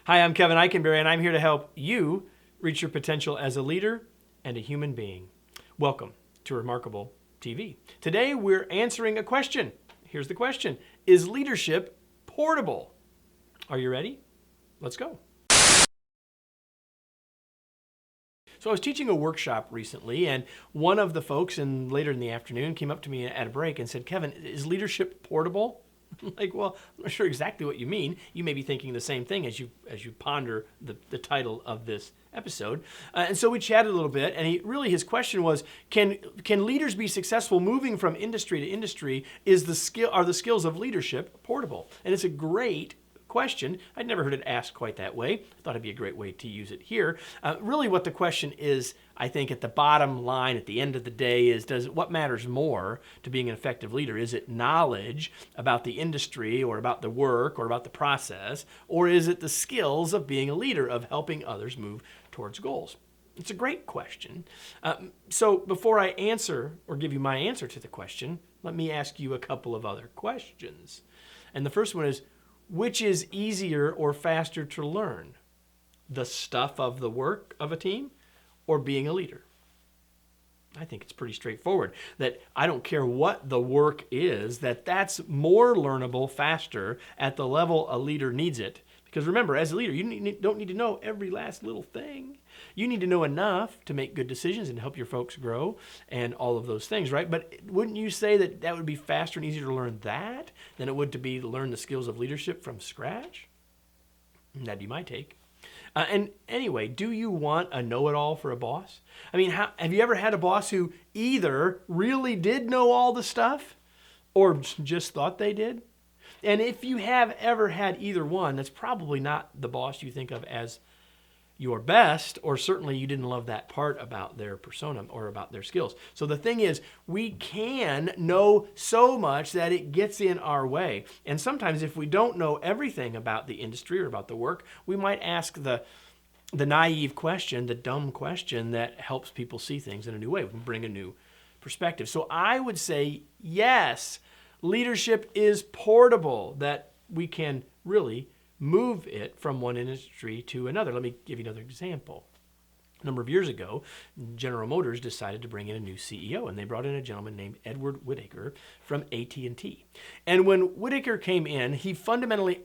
Hi, I'm Kevin Eikenberry, and I'm here to help you reach your potential as a leader and a human being. Welcome to Remarkable TV. Today, we're answering a question. Here's the question. Is leadership portable? Are you ready? Let's go. So I was teaching a workshop recently, and one of the folks later in the afternoon came up to me at a break and said, Kevin, is leadership portable? I'm like, well, I'm not sure exactly what you mean. You may be thinking the same thing as you ponder the title of this episode. And so we chatted a little bit, and his question was, can leaders be successful moving from industry to industry? Are the skills of leadership portable? And it's a great question. I'd never heard it asked quite that way. I thought it'd be a great way to use it here. Really what the question is, I think at the bottom line, at the end of the day, is what matters more to being an effective leader? Is it knowledge about the industry or about the work or about the process? Or is it the skills of being a leader, of helping others move towards goals? It's a great question. So before I answer or give you my answer to the question, let me ask you a couple of other questions. And the first one is, which is easier or faster to learn? The stuff of the work of a team or being a leader? I think it's pretty straightforward that I don't care what the work is, that's more learnable faster at the level a leader needs it. Because remember, as a leader, you don't need to know every last little thing. You need to know enough to make good decisions and help your folks grow and all of those things, right? But wouldn't you say that would be faster and easier to learn that than it would to learn the skills of leadership from scratch? That'd be my take. And anyway, do you want a know-it-all for a boss? I mean, have you ever had a boss who either really did know all the stuff or just thought they did? And if you have ever had either one, that's probably not the boss you think of as your best, or certainly you didn't love that part about their persona or about their skills. So the thing is, we can know so much that it gets in our way. And sometimes if we don't know everything about the industry or about the work, we might ask the naive question, the dumb question that helps people see things in a new way. We can bring a new perspective. So I would say, yes, leadership is portable, that we can really move it from one industry to another. Let me give you another example. A number of years ago, General Motors decided to bring in a new CEO, and they brought in a gentleman named Edward Whittaker from AT&T. And when Whittaker came in, he fundamentally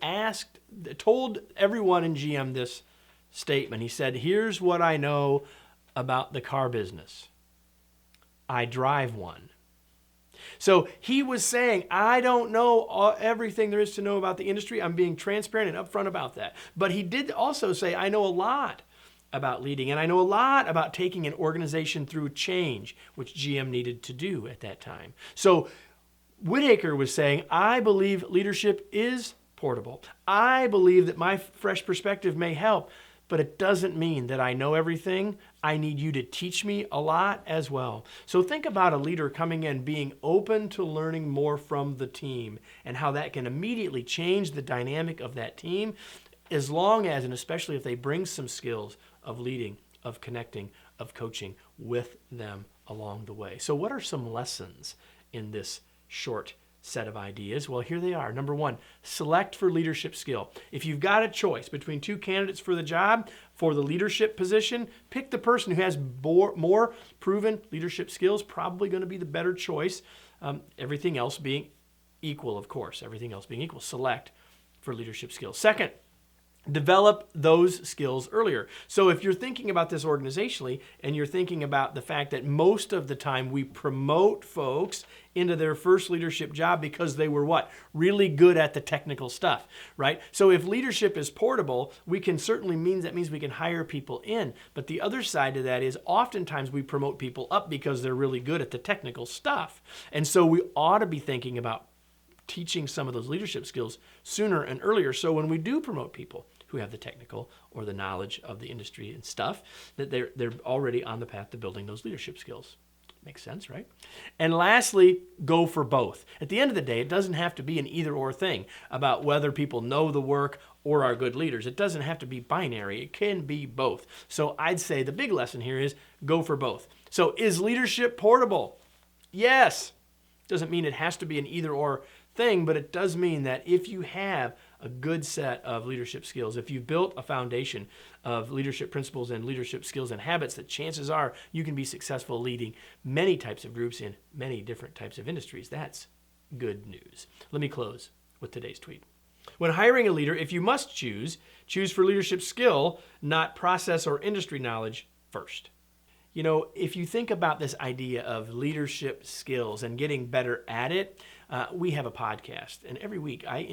told everyone in GM this statement. He said, here's what I know about the car business. I drive one. So he was saying, I don't know everything there is to know about the industry. I'm being transparent and upfront about that. But he did also say, I know a lot about leading, and I know a lot about taking an organization through change, which GM needed to do at that time. So Whittaker was saying, I believe leadership is portable. I believe that my fresh perspective may help, but it doesn't mean that I know everything. I need you to teach me a lot as well. So think about a leader coming in, being open to learning more from the team and how that can immediately change the dynamic of that team, as long as, and especially if they bring some skills of leading, of connecting, of coaching with them along the way. So what are some lessons in this short set of ideas? Well, here they are. Number one, select for leadership skill. If you've got a choice between two candidates for the job, for the leadership position, pick the person who has more proven leadership skills, probably going to be the better choice. Everything else being equal, of course. Everything else being equal. Select for leadership skills. Second, develop those skills earlier. So if you're thinking about this organizationally and you're thinking about the fact that most of the time we promote folks into their first leadership job because they were what? Really good at the technical stuff, right? So if leadership is portable, that means we can hire people in. But the other side to that is oftentimes we promote people up because they're really good at the technical stuff. And so we ought to be thinking about teaching some of those leadership skills sooner and earlier. So when we do promote people who have the technical or the knowledge of the industry and stuff, that they're already on the path to building those leadership skills. Makes sense, right? And lastly, go for both. At the end of the day, it doesn't have to be an either-or thing about whether people know the work or are good leaders. It doesn't have to be binary. It can be both. So I'd say the big lesson here is go for both. So is leadership portable? Yes. Doesn't mean it has to be an either-or thing, but it does mean that if you have a good set of leadership skills, if you've built a foundation of leadership principles and leadership skills and habits, that chances are you can be successful leading many types of groups in many different types of industries. That's good news. Let me close with today's tweet. When hiring a leader, if you must choose for leadership skill, not process or industry knowledge first. You know, if you think about this idea of leadership skills and getting better at it, we have a podcast. And every week I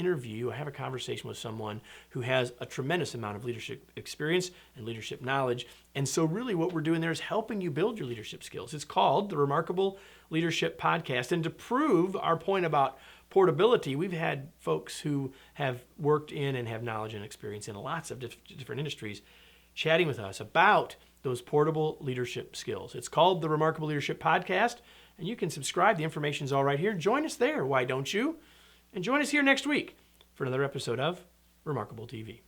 have a conversation with someone who has a tremendous amount of leadership experience and leadership knowledge. And so really what we're doing there is helping you build your leadership skills. It's called the Remarkable Leadership Podcast. And to prove our point about portability, we've had folks who have worked in and have knowledge and experience in lots of different industries chatting with us about those portable leadership skills. It's called the Remarkable Leadership Podcast, and you can subscribe. The information's all right here. Join us there. Why don't you? And join us here next week for another episode of Remarkable TV.